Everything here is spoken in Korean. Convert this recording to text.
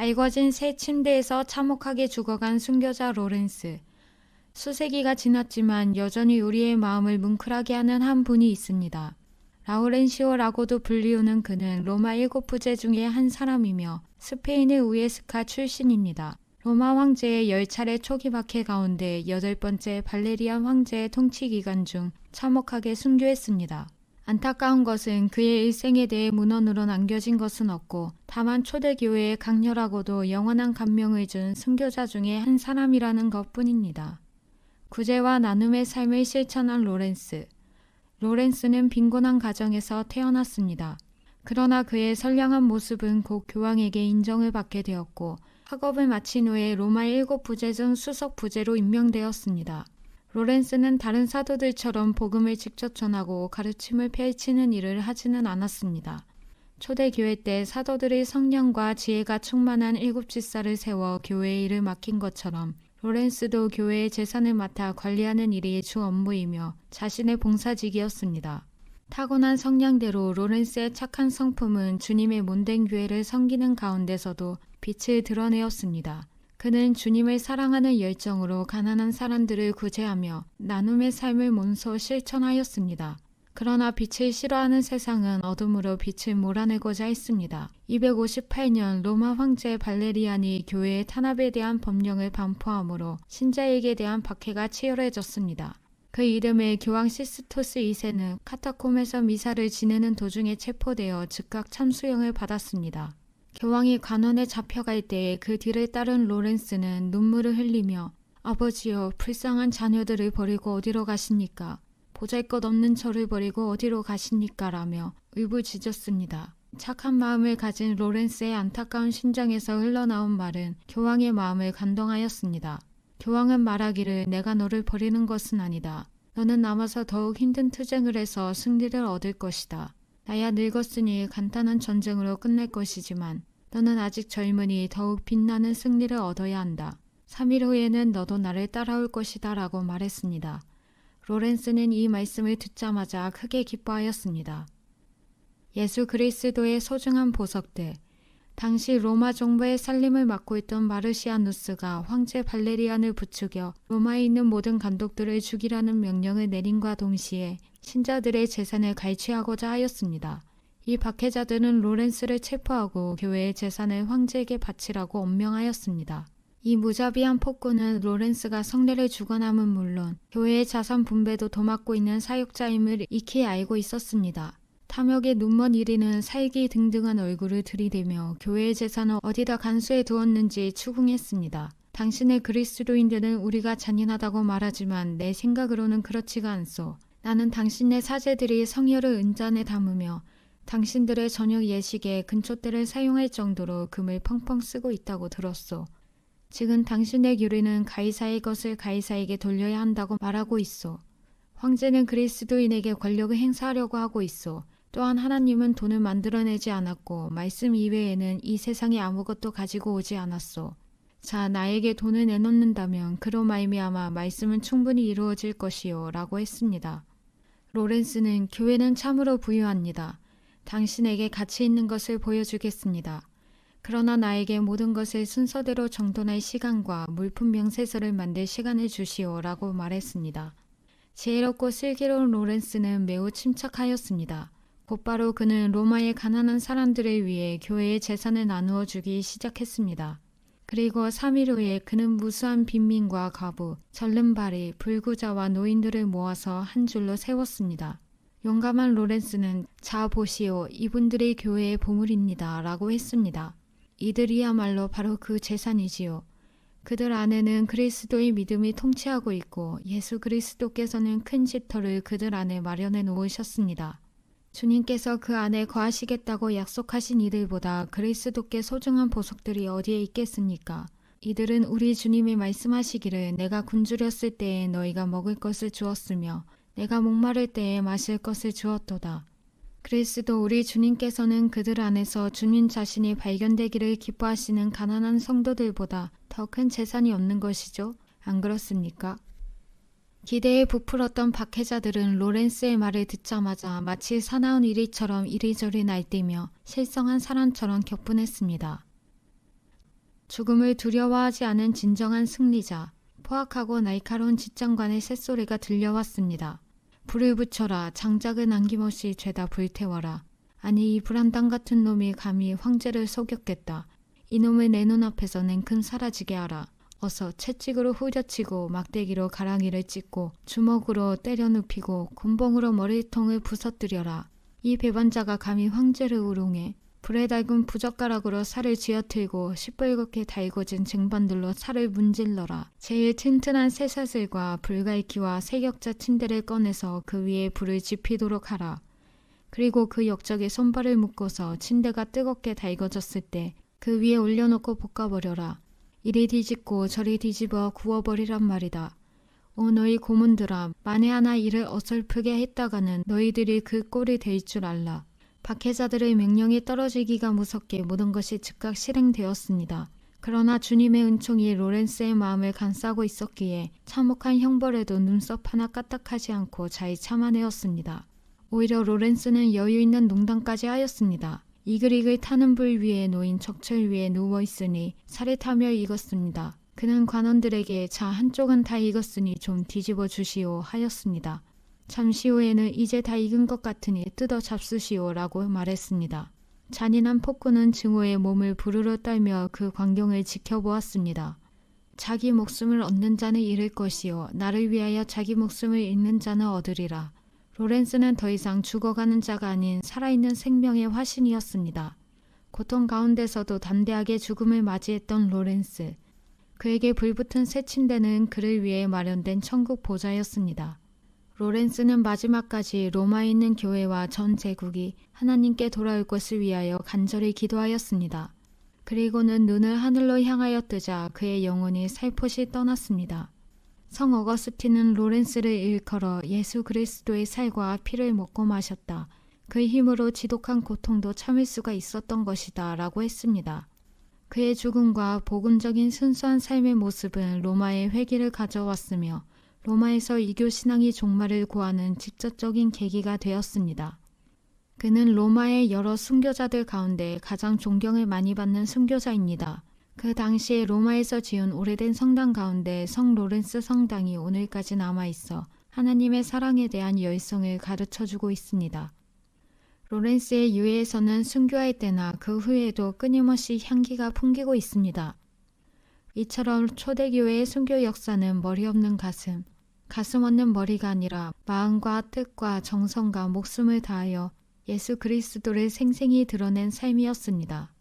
달궈진 새 침대에서 참혹하게 죽어간 순교자 로렌스. 수세기가 지났지만 여전히 우리의 마음을 뭉클하게 하는 한 분이 있습니다. 라우렌시오라고도 불리우는 그는 로마 7부제 중에 한 사람이며 스페인의 우에스카 출신입니다. 로마 황제의 10차례 초기 박해 가운데 8번째 발레리안 황제의 통치 기간 중 참혹하게 순교했습니다. 안타까운 것은 그의 일생에 대해 문헌으로 남겨진 것은 없고 다만 초대교회에 강렬하고도 영원한 감명을 준 순교자 중에 한 사람이라는 것뿐입니다. 구제와 나눔의 삶을 실천한 로렌스. 로렌스는 빈곤한 가정에서 태어났습니다. 그러나 그의 선량한 모습은 곧 교황에게 인정을 받게 되었고 학업을 마친 후에 로마 7부제 중 수석 부제로 임명되었습니다. 로렌스는 다른 사도들처럼 복음을 직접 전하고 가르침을 펼치는 일을 하지는 않았습니다. 초대교회 때 사도들이 성령과 지혜가 충만한 7집사를 세워 교회의 일을 맡긴 것처럼 로렌스도 교회의 재산을 맡아 관리하는 일이 주 업무이며 자신의 봉사직이었습니다. 타고난 성량대로 로렌스의 착한 성품은 주님의 몸된 교회를 섬기는 가운데서도 빛을 드러내었습니다. 그는 주님을 사랑하는 열정으로 가난한 사람들을 구제하며 나눔의 삶을 몸소 실천하였습니다. 그러나 빛을 싫어하는 세상은 어둠으로 빛을 몰아내고자 했습니다. 258년 로마 황제 발레리안이 교회의 탄압에 대한 법령을 반포함으로 신자에게 대한 박해가 치열해졌습니다. 그 이름에 교황 시스토스 2세는 카타콤에서 미사를 지내는 도중에 체포되어 즉각 참수형을 받았습니다. 교황이 관원에 잡혀갈 때에 그 뒤를 따른 로렌스는 눈물을 흘리며 아버지여, 불쌍한 자녀들을 버리고 어디로 가십니까? 보잘것없는 저를 버리고 어디로 가십니까? 라며 울부짖었습니다. 착한 마음을 가진 로렌스의 안타까운 심정에서 흘러나온 말은 교황의 마음을 감동하였습니다. 교황은 말하기를 내가 너를 버리는 것은 아니다. 너는 남아서 더욱 힘든 투쟁을 해서 승리를 얻을 것이다. 나야 늙었으니 간단한 전쟁으로 끝낼 것이지만 너는 아직 젊으니 더욱 빛나는 승리를 얻어야 한다. 3일 후에는 너도 나를 따라올 것이다 라고 말했습니다. 로렌스는 이 말씀을 듣자마자 크게 기뻐하였습니다. 예수 그리스도의 소중한 보석들. 당시 로마 정부의 살림을 맡고 있던 마르시아누스가 황제 발레리안을 부추겨 로마에 있는 모든 감독들을 죽이라는 명령을 내림과 동시에 신자들의 재산을 갈취하고자 하였습니다. 이 박해자들은 로렌스를 체포하고 교회의 재산을 황제에게 바치라고 엄명하였습니다. 이 무자비한 폭군은 로렌스가 성례를 주관함은 물론 교회의 자산 분배도 도맡고 있는 사역자임을 익히 알고 있었습니다. 탐욕에 눈먼 1인은 살기 등등한 얼굴을 들이대며 교회의 재산을 어디다 간수해 두었는지 추궁했습니다. 당신의 그리스도인들은 우리가 잔인하다고 말하지만 내 생각으로는 그렇지가 않소. 나는 당신의 사제들이 성혈을 은잔에 담으며 당신들의 저녁 예식에 근초대를 사용할 정도로 금을 펑펑 쓰고 있다고 들었소. 지금 당신의 교리는 가이사의 것을 가이사에게 돌려야 한다고 말하고 있소. 황제는 그리스도인에게 권력을 행사하려고 하고 있소. 또한 하나님은 돈을 만들어내지 않았고 말씀 이외에는 이 세상에 아무것도 가지고 오지 않았소. 자, 나에게 돈을 내놓는다면 그로 말미암아 말씀은 충분히 이루어질 것이요 라고 했습니다. 로렌스는 교회는 참으로 부유합니다. 당신에게 가치 있는 것을 보여주겠습니다. 그러나 나에게 모든 것을 순서대로 정돈할 시간과 물품 명세서를 만들 시간을 주시오 라고 말했습니다. 지혜롭고 슬기로운 로렌스는 매우 침착하였습니다. 곧바로 그는 로마의 가난한 사람들을 위해 교회의 재산을 나누어 주기 시작했습니다. 그리고 3일 후에 그는 무수한 빈민과 과부, 절름발이, 불구자와 노인들을 모아서 한 줄로 세웠습니다. 용감한 로렌스는 자 보시오, 이분들이 교회의 보물입니다 라고 했습니다. 이들이야말로 바로 그 재산이지요. 그들 안에는 그리스도의 믿음이 통치하고 있고 예수 그리스도께서는 큰 집터를 그들 안에 마련해 놓으셨습니다. 주님께서 그 안에 거하시겠다고 약속하신 이들보다 그리스도께 소중한 보석들이 어디에 있겠습니까? 이들은 우리 주님이 말씀하시기를 내가 굶주렸을 때에 너희가 먹을 것을 주었으며 내가 목마를 때에 마실 것을 주었도다. 그리스도 우리 주님께서는 그들 안에서 주님 자신이 발견되기를 기뻐하시는 가난한 성도들보다 더 큰 재산이 없는 것이죠. 안 그렇습니까? 기대에 부풀었던 박해자들은 로렌스의 말을 듣자마자 마치 사나운 이리처럼 이리저리 날뛰며 실성한 사람처럼 격분했습니다. 죽음을 두려워하지 않은 진정한 승리자, 포악하고 날카로운 집장관의 쇳소리가 들려왔습니다. 불을 붙여라. 장작을 남김없이 죄다 불태워라. 아니, 이 불안당 같은 놈이 감히 황제를 속였겠다. 이놈을 내 눈앞에서 냉큼 사라지게 하라. 어서 채찍으로 후려치고 막대기로 가랑이를 찢고 주먹으로 때려 눕히고 곤봉으로 머리통을 부서뜨려라. 이 배반자가 감히 황제를 우롱해 불에 달군 부젓가락으로 살을 쥐어틀고 시뻘겋게 달궈진 쟁반들로 살을 문질러라. 제일 튼튼한 쇠사슬과 불갈기와 세격자 침대를 꺼내서 그 위에 불을 지피도록 하라. 그리고 그 역적에 손발을 묶어서 침대가 뜨겁게 달궈졌을 때 그 위에 올려놓고 볶아버려라. 이리 뒤집고 저리 뒤집어 구워버리란 말이다. 오 너희 고문들아, 만에 하나 이를 어설프게 했다가는 너희들이 그 꼴이 될 줄 알라. 박해자들의 명령이 떨어지기가 무섭게 모든 것이 즉각 실행되었습니다. 그러나 주님의 은총이 로렌스의 마음을 감싸고 있었기에 참혹한 형벌에도 눈썹 하나 까딱하지 않고 잘 참아내었습니다. 오히려 로렌스는 여유있는 농담까지 하였습니다. 이글이글 타는 불 위에 놓인 척철 위에 누워있으니 살이 타며 익었습니다. 그는 관원들에게 자 한쪽은 다 익었으니 좀 뒤집어 주시오 하였습니다. 잠시 후에는 이제 다 익은 것 같으니 뜯어 잡수시오 라고 말했습니다. 잔인한 폭군은 증오의 몸을 부르르 떨며 그 광경을 지켜보았습니다. 자기 목숨을 얻는 자는 잃을 것이요 나를 위하여 자기 목숨을 잃는 자는 얻으리라. 로렌스는 더 이상 죽어가는 자가 아닌 살아있는 생명의 화신이었습니다. 고통 가운데서도 담대하게 죽음을 맞이했던 로렌스. 그에게 불붙은 새 침대는 그를 위해 마련된 천국 보좌였습니다. 로렌스는 마지막까지 로마에 있는 교회와 전 제국이 하나님께 돌아올 것을 위하여 간절히 기도하였습니다. 그리고는 눈을 하늘로 향하여 뜨자 그의 영혼이 살포시 떠났습니다. 성 어거스틴은 로렌스를 일컬어 예수 그리스도의 살과 피를 먹고 마셨다. 그 힘으로 지독한 고통도 참을 수가 있었던 것이다 라고 했습니다. 그의 죽음과 복음적인 순수한 삶의 모습은 로마의 회개를 가져왔으며 로마에서 이교 신앙이 종말을 구하는 직접적인 계기가 되었습니다. 그는 로마의 여러 순교자들 가운데 가장 존경을 많이 받는 순교자입니다. 그 당시에 로마에서 지은 오래된 성당 가운데 성 로렌스 성당이 오늘까지 남아있어 하나님의 사랑에 대한 열성을 가르쳐주고 있습니다. 로렌스의 유해에서는 순교할 때나 그 후에도 끊임없이 향기가 풍기고 있습니다. 이처럼 초대교회의 순교 역사는 머리 없는 가슴, 가슴 없는 머리가 아니라 마음과 뜻과 정성과 목숨을 다하여 예수 그리스도를 생생히 드러낸 삶이었습니다.